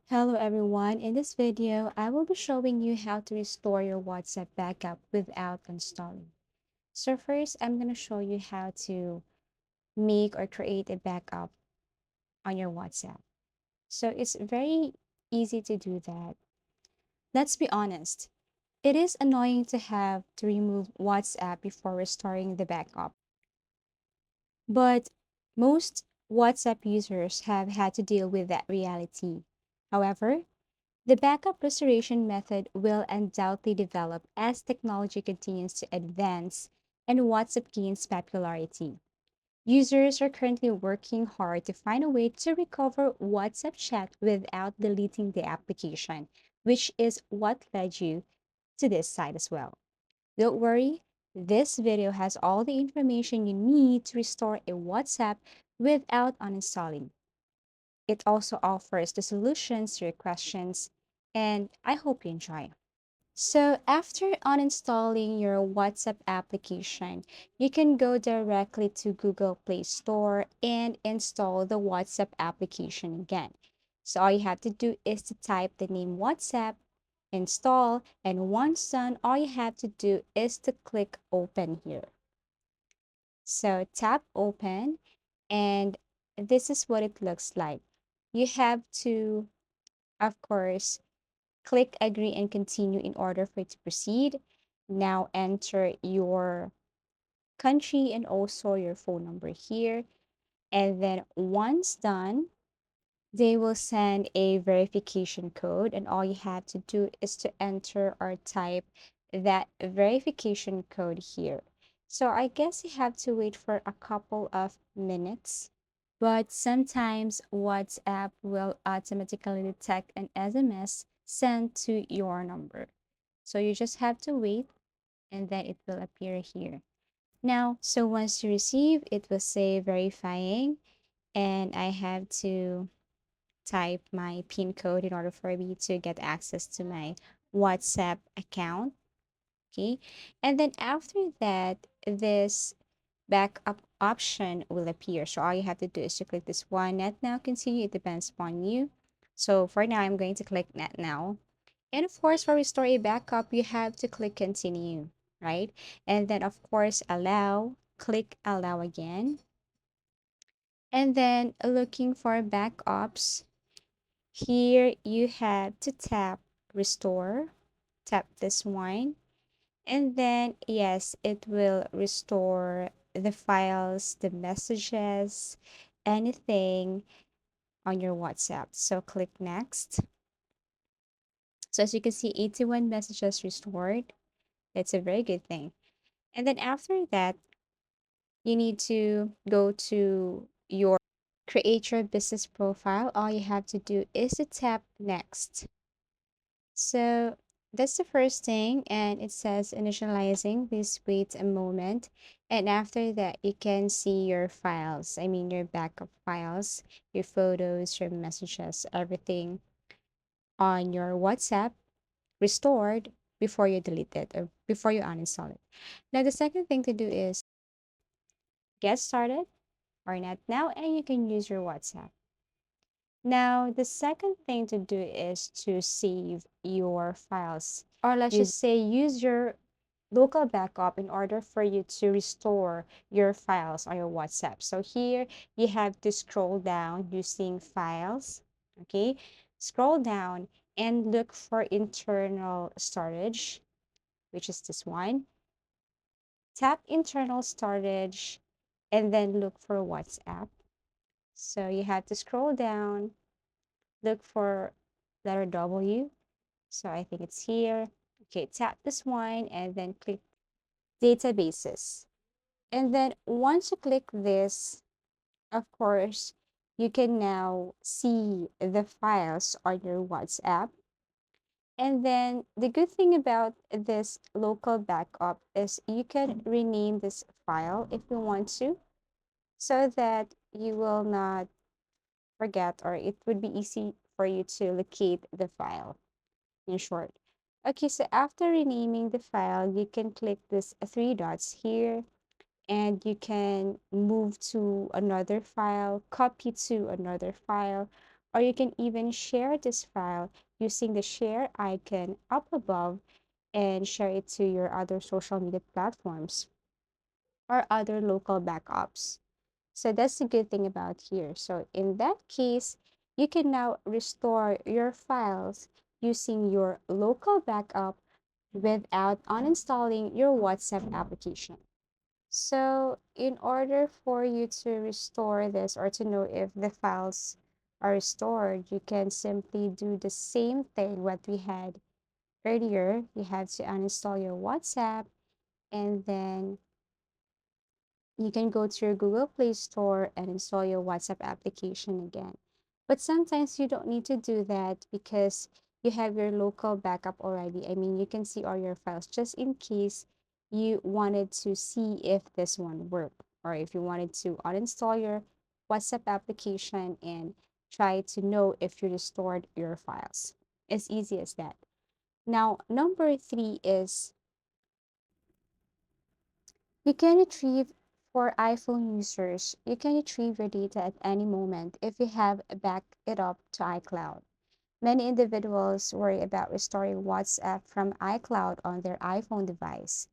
Hello everyone, in this video, I will be showing you how to restore your WhatsApp backup without installing. So first, I'm going to show you how to make or create a backup on your WhatsApp. So it's very easy to do that. Let's be honest, it is annoying to have to remove WhatsApp before restoring the backup. But most WhatsApp users have had to deal with that reality. However, the backup restoration method will undoubtedly develop as technology continues to advance and WhatsApp gains popularity. Users are currently working hard to find a way to recover WhatsApp chat without deleting the application, which is what led you to this site as well. Don't worry, this video has all the information you need to restore a WhatsApp without uninstalling. It also offers the solutions to your questions, and I hope you enjoy. So, after uninstalling your WhatsApp application, you can go directly to Google Play Store and install the WhatsApp application again. So, all you have to do is to type the name WhatsApp, install, and once done, all you have to do is to click open here. So, tap open, and this is what it looks like. You have to, of course, click agree and continue in order for it to proceed. Now enter your country and also your phone number here. And then once done, they will send a verification code, and all you have to do is to enter or type that verification code here. So I guess you have to wait for a couple of minutes, but sometimes WhatsApp will automatically detect an SMS sent to your number. So you just have to wait and then it will appear here. Now, so once you receive, it will say verifying, and I have to type my PIN code in order for me to get access to my WhatsApp account. Okay. And then after that, this backup option will appear. So all you have to do is to click this one, Net Now, continue. It depends upon you. So for now, I'm going to click Net Now. And of course, for restore a backup, you have to click continue, right? And then of course, allow, click allow again. And then looking for backups, here you have to tap restore, tap this one. And then, yes, it will restore the files, the messages, anything on your WhatsApp. So click next. So as you can see, 81 messages restored. That's a very good thing. And then after that, you need to go to your create your business profile. All you have to do is to tap next. So that's the first thing, and it says initializing. Please wait a moment. And after that, you can see your files. I mean, your backup files, your photos, your messages, everything on your WhatsApp restored before you delete it or before you uninstall it. Now, the second thing to do is get started or not now, and you can use your WhatsApp. Now, the second thing to do is to save your files, or let's just say use your local backup in order for you to restore your files on your WhatsApp. So here you have to scroll down using files, okay? Scroll down and look for internal storage, which is this one. Tap internal storage and then look for WhatsApp. So you have to scroll down, look for letter W. So I think it's here. Okay, tap this one and then click databases. And then once you click this, of course, you can now see the files on your WhatsApp. And then the good thing about this local backup is you can rename this file if you want to, so that you will not forget, or it would be easy for you to locate the file, in short. Okay, so after renaming the file, you can click this three dots here and you can move to another file, copy to another file, or you can even share this file using the share icon up above and share it to your other social media platforms or other local backups. So that's the good thing about here. So in that case, you can now restore your files using your local backup without uninstalling your WhatsApp application. So in order for you to restore this or to know if the files are restored, you can simply do the same thing what we had earlier. You have to uninstall your WhatsApp, and then you can go to your Google Play Store and install your WhatsApp application again. But sometimes you don't need to do that because you have your local backup already. I mean, you can see all your files just in case you wanted to see if this one worked, or if you wanted to uninstall your WhatsApp application and try to know if you restored your files. As easy as that. Now, number three is you can retrieve for iPhone users, you can retrieve your data at any moment if you have backed it up to iCloud. Many individuals worry about restoring WhatsApp from iCloud on their iPhone device.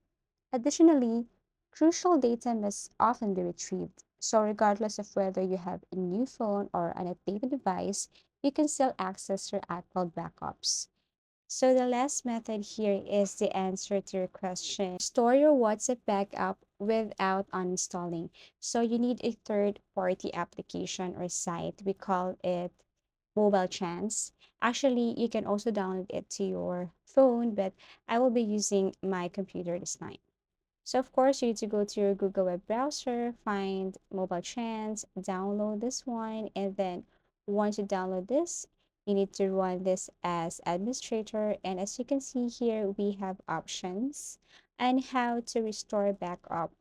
Additionally, crucial data must often be retrieved. So, regardless of whether you have a new phone or an updated device, you can still access your iCloud backups. So the last method here is the answer to your question. Store your WhatsApp backup without uninstalling. So you need a third-party application or site. We call it Mobile Chance. Actually, you can also download it to your phone, but I will be using my computer this time. So of course, you need to go to your Google web browser, find Mobile Chance, download this one, and then once you download this, you need to run this as administrator. And as you can see here, we have options and how to restore backup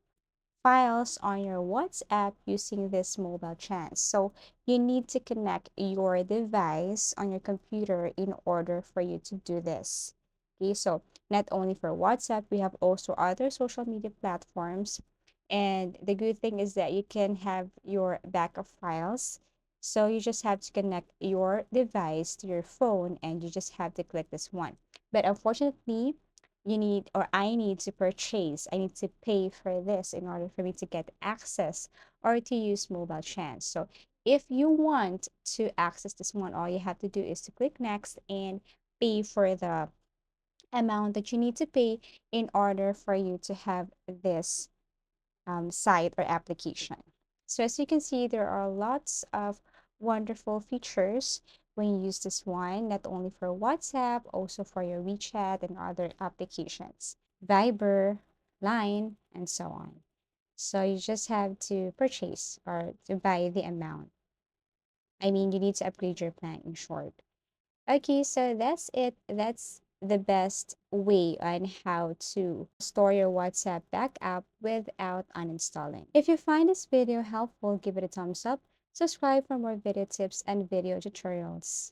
files on your WhatsApp using this mobile chance. So you need to connect your device on your computer in order for you to do this. Okay, so not only for WhatsApp, we have also other social media platforms. And the good thing is that you can have your backup files. So you just have to connect your device to your phone and you just have to click this one. But unfortunately, you need or I need to purchase, I need to pay for this in order for me to get access or to use mobile chance. So if you want to access this one, all you have to do is to click next and pay for the amount that you need to pay in order for you to have this site or application. So as you can see, there are lots of wonderful features when you use this one, not only for WhatsApp, also for your WeChat and other applications, Viber, Line, and so on. So you just have to purchase or to buy the amount. I mean, you need to upgrade your plan in short. Okay, so that's it. That's the best way on how to store your WhatsApp backup without uninstalling. If you find this video helpful, give it a thumbs up, subscribe for more video tips and video tutorials.